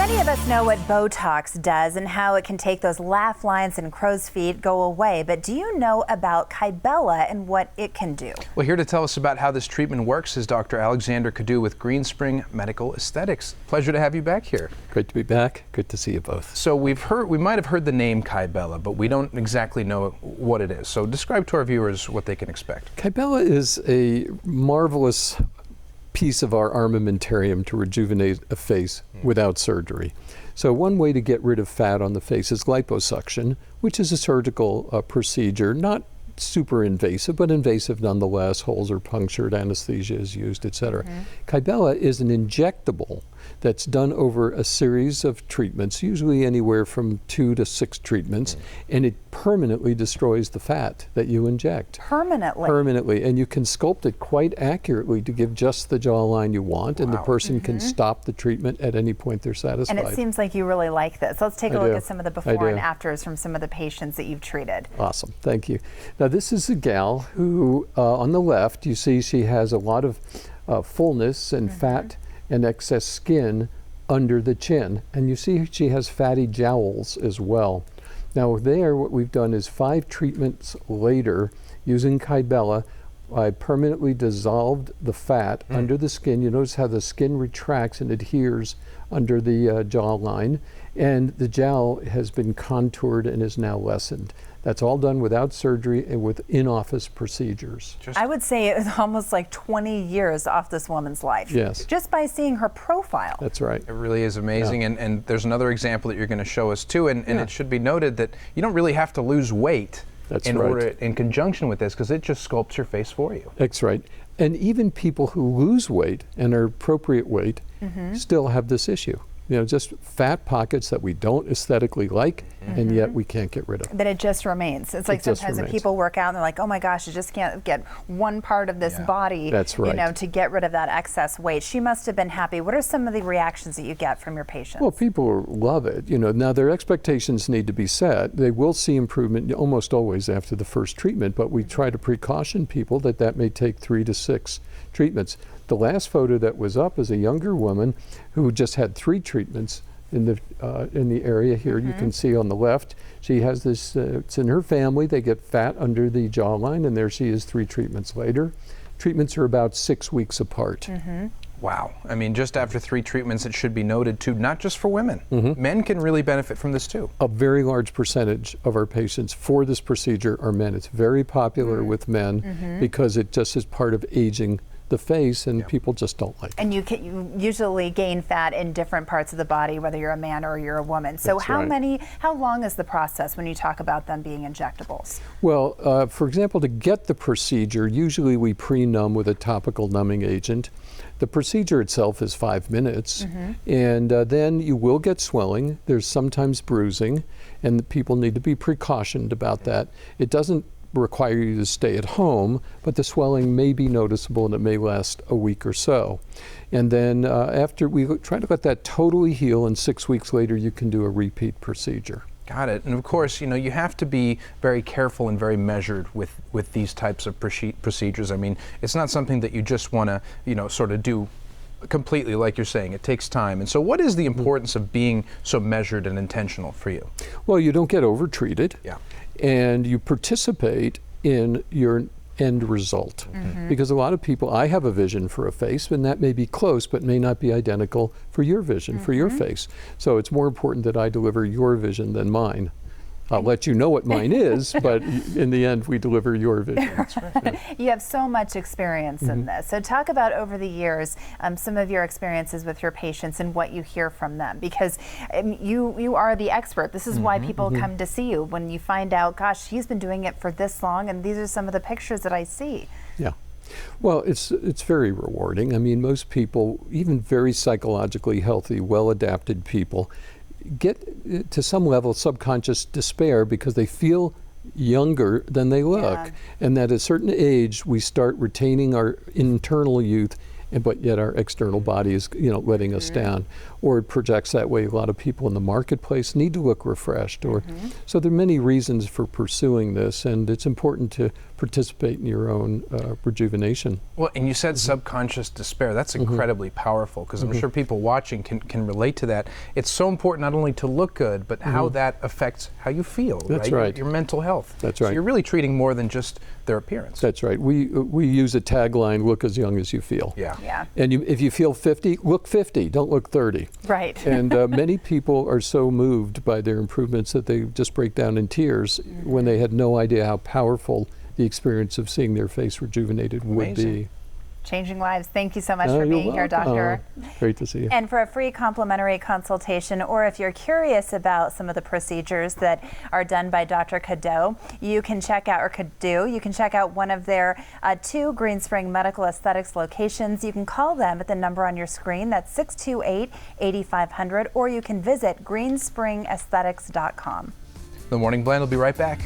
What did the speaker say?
Many of us know what Botox does and how it can take those laugh lines and crow's feet go away, but do you know about Kybella and what it can do? Well, here to tell us about how this treatment works is Dr. Alexander Cadoux with Greenspring Medical Aesthetics. Pleasure to have you back here. Great to be back. Good to see you both. So we might have heard the name Kybella, but we don't exactly know what it is. So describe to our viewers what they can expect. Kybella is a marvelous piece of our armamentarium to rejuvenate a face without surgery. So one way to get rid of fat on the face is liposuction, which is a surgical procedure, not super invasive, but invasive nonetheless. Holes are punctured, anesthesia is used, etc. Kybella is an injectable that's done over a series of treatments, usually anywhere from 2 to 6 treatments, and it permanently destroys the fat that you inject. Permanently? Permanently, and you can sculpt it quite accurately to give just the jawline you want, and the person can stop the treatment at any point they're satisfied. And it seems like you really like this. Let's take a look at some of the before and do. afters from some of the patients that you've treated. Awesome, thank you. Now this is a gal who, on the left, you see she has a lot of fullness and fat and excess skin under the chin. And you see she has fatty jowls as well. Now there, what we've done is 5 treatments later, using Kybella, I permanently dissolved the fat under the skin. You notice how the skin retracts and adheres under the jawline, and the jowl has been contoured and is now lessened. That's all done without surgery and with in-office procedures. I would say it was almost like 20 years off this woman's life. Yes. Just by seeing her profile. That's right. It really is amazing, and there's another example that you're going to show us too, and it should be noted that you don't really have to lose weight in conjunction with this, because it just sculpts your face for you. That's right. And even people who lose weight and are appropriate weight still have this issue. You know, just fat pockets that we don't aesthetically like, and yet we can't get rid of. But it just remains. It's like sometimes when people work out and they're like, oh my gosh, I just can't get one part of this body, you know, to get rid of that excess weight. She must have been happy. What are some of the reactions that you get from your patients? Well, people love it. You know, now their expectations need to be set. They will see improvement almost always after the first treatment, but we try to precaution people that that may take 3 to 6 treatments. The last photo that was up is a younger woman who just had 3 treatments in the area here. You can see on the left, she has this, it's in her family, they get fat under the jawline, and there she is 3 treatments later. Treatments are about 6 weeks apart. Wow. I mean, just after 3 treatments, it should be noted too, not just for women. Men can really benefit from this too. A very large percentage of our patients for this procedure are men. It's very popular with men because it just is part of aging the face, and people just don't like it. And you usually gain fat in different parts of the body, whether you're a man or you're a woman. So how long is the process when you talk about them being injectables? Well, for example, to get the procedure, usually we pre-numb with a topical numbing agent. The procedure itself is 5 minutes, and then you will get swelling. There's sometimes bruising, and people need to be precautioned about that. It doesn't require you to stay at home, but the swelling may be noticeable and it may last a week or so. And then after we try to let that totally heal, and 6 weeks later you can do a repeat procedure. Got it. And of course, you know, you have to be very careful and very measured with these types of procedures. I mean, it's not something that you just want to, you know, sort of do completely, like you're saying. It takes time. And so what is the importance of being so measured and intentional for you? Well, you don't get over-treated, and you participate in your end result. Because a lot of people, I have a vision for a face, and that may be close, but may not be identical for your vision, for your face. So it's more important that I deliver your vision than mine. I'll let you know what mine is, but in the end, we deliver your vision. That's right. You have so much experience in this. So talk about, over the years, some of your experiences with your patients and what you hear from them, because you are the expert. This is why people come to see you, when you find out, gosh, he's been doing it for this long, and these are some of the pictures that I see. Yeah. Well, it's very rewarding. I mean, most people, even very psychologically healthy, well-adapted people, get to some level subconscious despair because they feel younger than they look, and at a certain age we start retaining our internal youth but yet our external body is, letting us down, or it projects that way. A lot of people in the marketplace need to look refreshed, or so there are many reasons for pursuing this, and it's important to participate in your own rejuvenation. Well, and you said subconscious despair. That's incredibly powerful, because I'm sure people watching can relate to that. It's so important not only to look good, but how that affects how you feel. That's right. Your mental health. That's so right. you're really treating more than just their appearance. That's right. We use a tagline: "Look as young as you feel." Yeah. Yeah. And if you feel 50, look 50. Don't look 30. Right. And many people are so moved by their improvements that they just break down in tears when they had no idea how powerful the experience of seeing their face rejuvenated would be. Changing lives. Thank you so much for being here, Doctor. Great to see you. And for a free complimentary consultation, or if you're curious about some of the procedures that are done by Dr. Cadoux, you can check out, one of their 2 Green Spring Medical Aesthetics locations. You can call them at the number on your screen. That's 628-8500, or you can visit greenspringaesthetics.com. The Morning Blend will be right back.